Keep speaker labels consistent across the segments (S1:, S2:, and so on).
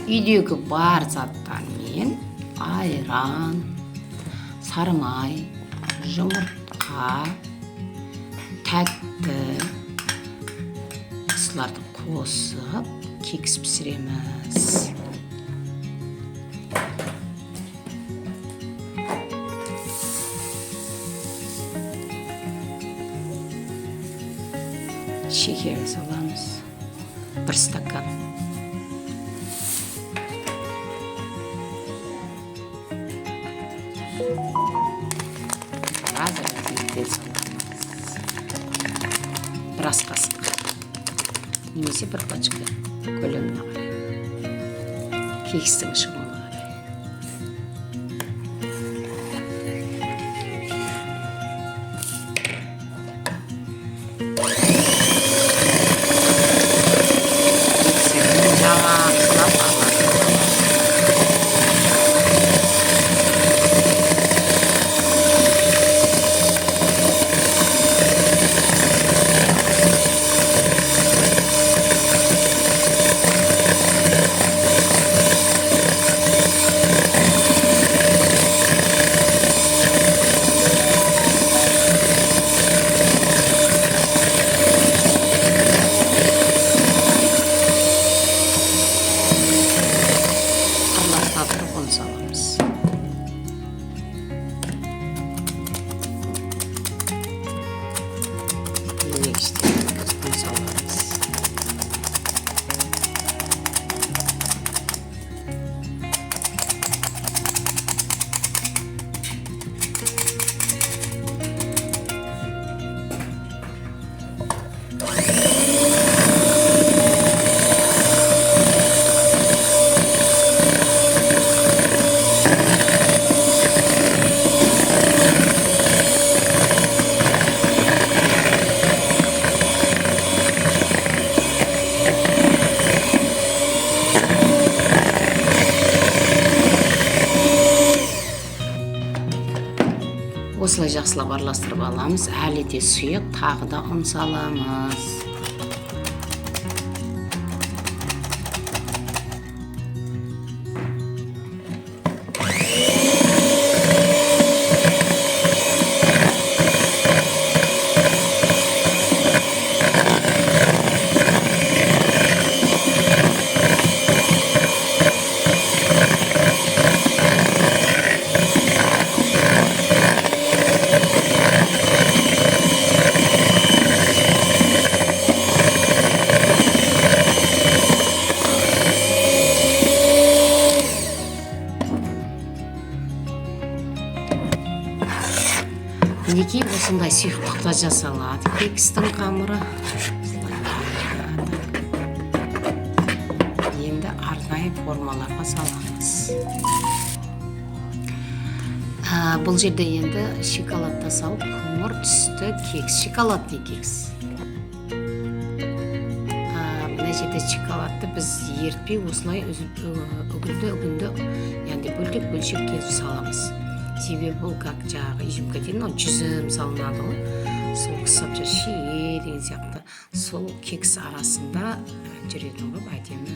S1: үйдегі бар заттармен айран, сары май, жұмыртқа, тәтті осыларды қосып кекс пісіреміз. Шекер саламыз, 1 стакан. Қазір биттен саламыз. 1 ас қасық. Немесе 1 пачка көлеміне қарай. Кекстің шығуына қарай. Salamız. Yine işte salamız. Осылай жақсылап араластырып аламыз. Әлі де сұйық, тағы да ұн саламыз. Мінекей осындай сұйықтықта жасалады кекстің қамыры. Енді арнайы формаларға саламыз. Бұл жерде енді шоколадта салып, көмір түсті кекс, шоколадный кекс. Мына жерде шоколадты біз ертпей осылай үгінді, яғни бөлшек кесіп саламыз. Себебі бұл как жаңағы изюмка дейін, жүзім салынады ғой. Сол қысап шие деген сияқты. Сол кекс арасында жүретін ғой, әдемі.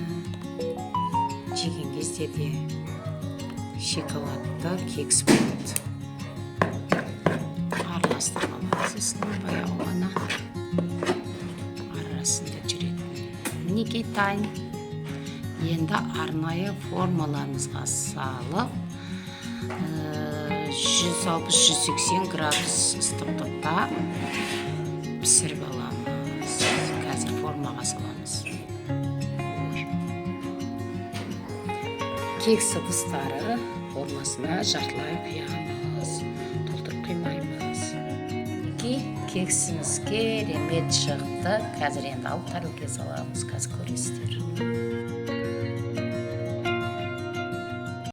S1: Жеген кезде де шоколадты кекс болады. Араластырып аламыз, осылай баяу ғана арасында жүретін. Мінекей дайын. Енді арнайы формаларымызға салып 160-180 градус ыстықтықта пісіріп аламыз. Қазір формаға саламыз. Кекс ыдыстары формасына жартылай құямыз. Толтырып құймаймыз. Кексіміз керемет шықты. Қазір енді алып тәрелкеге саламыз. Қазір көресіздер.